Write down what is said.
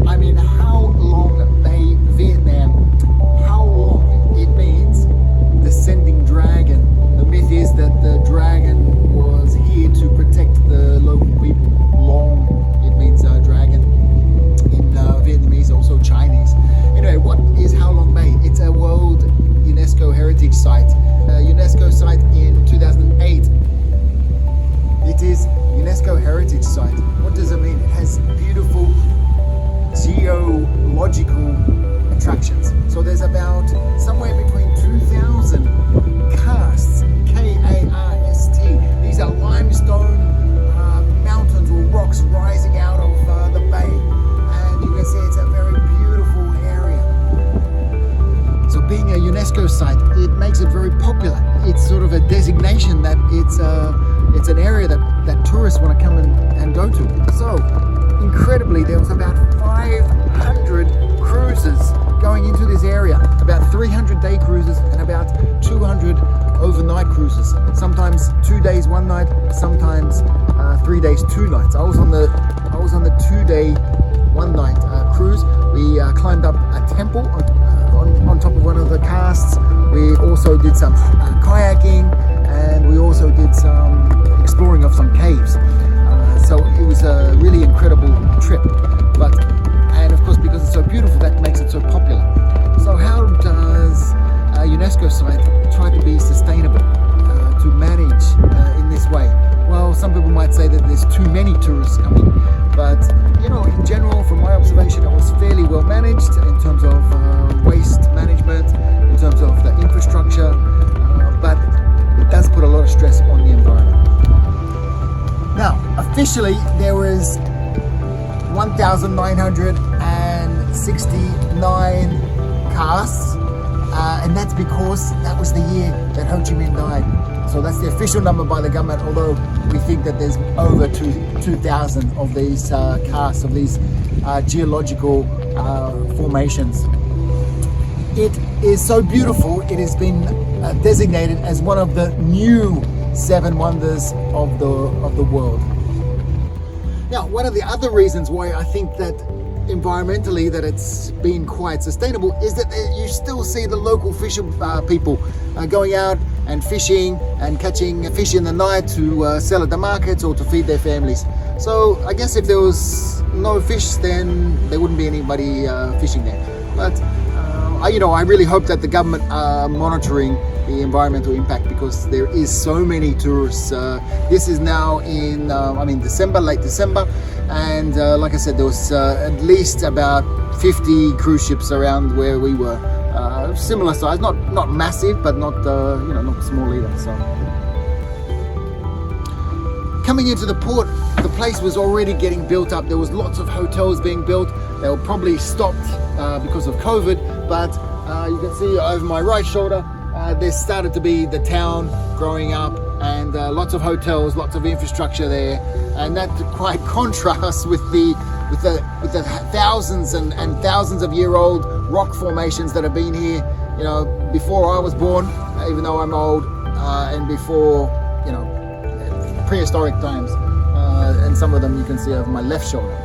I mean, how long may Vietnam, how long it means descending dragon. The myth is that the dragon was here to protect the local people. Long, it means dragon in Vietnamese, also Chinese. Anyway, what is How Long Bay? It's a World UNESCO Heritage Site. UNESCO site in 2008. It is UNESCO Heritage Site. What does it mean? It has beautiful geological attractions. So there's about somewhere between 2,000 karsts, K-A-R-S-T. These are limestone mountains or rocks rising out of the bay. And you can see it's a very beautiful area. So being a UNESCO site, it makes it very popular. It's sort of a designation that it's an area that tourists want to come and go to. So incredibly, there was about 500 cruises going into this area, about 300 day cruises and about 200 overnight cruises. Sometimes 2 days, 1 night, sometimes 3 days, 2 nights. I was on the 2 day, 1 night cruise. We climbed up a temple on top of one of the casts. We also did some kayaking, and we also did some exploring of some caves. So it was a really incredible trip. And of course, because it's so beautiful, that makes it so popular. So how does a UNESCO site try to be sustainable, to manage in this way? Well, some people might say that there's too many tourists coming, but you know, in general, from my observation, it was fairly well managed in terms of waste management, in terms of the infrastructure, but it does put a lot of stress on the environment. Now, officially, there was 1,969 casts, and that's because that was the year that Ho Chi Minh died. So that's the official number by the government, although we think that there's over 2,000 of these casts, of these geological formations. It is so beautiful, it has been designated as one of the new 7 wonders of the world. Now, one of the other reasons why I think that environmentally that it's been quite sustainable is that you still see the local fisher people going out and fishing and catching fish in the night to sell at the markets or to feed their families. So I guess if there was no fish, then there wouldn't be anybody fishing there. But I really hope that the government are monitoring the environmental impact, because there is so many tourists. This is now in December, late December, and like I said, there was at least about 50 cruise ships around where we were. Similar size, not massive, but not not small either. So coming into the port, the place was already getting built up. There was lots of hotels being built. They were probably stopped because of COVID, but you can see over my right shoulder, there started to be the town growing up, and lots of hotels, lots of infrastructure there, and that quite contrasts with the thousands and thousands of year old rock formations that have been here, before I was born, even though I'm old, and before, prehistoric times, and some of them you can see over my left shoulder.